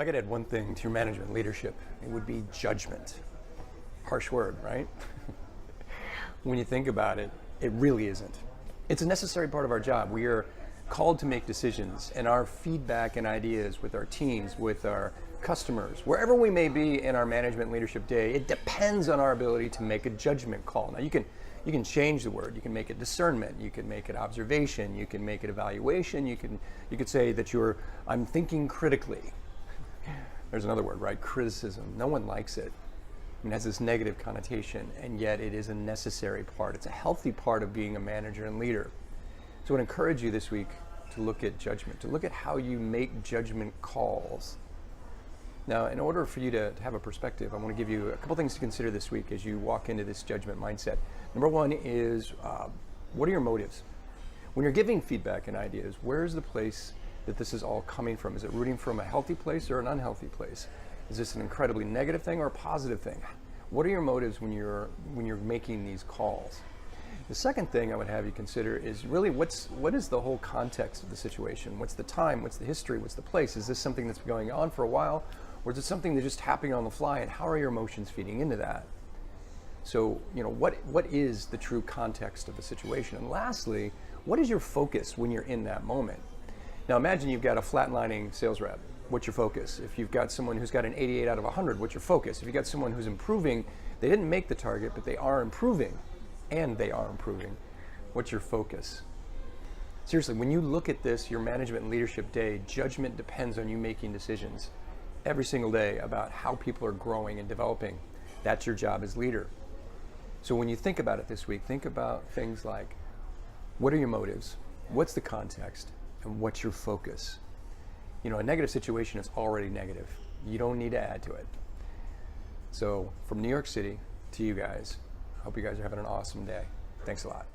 If I could add one thing to your management leadership, it would be judgment. Harsh word, right? When you think about it, it really isn't. It's a necessary part of our job. We are called to make decisions, and our feedback and ideas with our teams, with our customers, wherever we may be in our management leadership day, it depends on our ability to make a judgment call. Now you can change the word. You can make it discernment. You can make it observation. You can make it evaluation. You could say that I'm thinking critically. There's another word, right? Criticism. No one likes it. It has this negative connotation, and yet it is a necessary part. It's a healthy part of being a manager and leader. So I would encourage you this week to look at judgment, to look at how you make judgment calls. Now, in order for you to have a perspective, I want to give you a couple things to consider this week as you walk into this judgment mindset. Number one is, what are your motives? When you're giving feedback and ideas, where's the place that this is all coming from? Is it rooting from a healthy place or an unhealthy place? Is this an incredibly negative thing or a positive thing? What are your motives when you're making these calls? The second thing I would have you consider is really what is the whole context of the situation? What's the time? What's the history? What's the place? Is this something that's been going on for a while, or is it something that's just happening on the fly? And how are your emotions feeding into that? So, what is the true context of the situation? And lastly, what is your focus when you're in that moment? Now imagine you've got a flatlining sales rep. What's your focus? If you've got someone who's got an 88 out of 100, what's your focus? If you've got someone who's improving, they didn't make the target, but they are improving, what's your focus? Seriously, when you look at this, your management and leadership day, judgment depends on you making decisions every single day about how people are growing and developing. That's your job as leader. So when you think about it this week, think about things like, what are your motives? What's the context? And what's your focus? A negative situation is already negative. You don't need to add to it. So from New York City to you guys, I hope you guys are having an awesome day. Thanks a lot.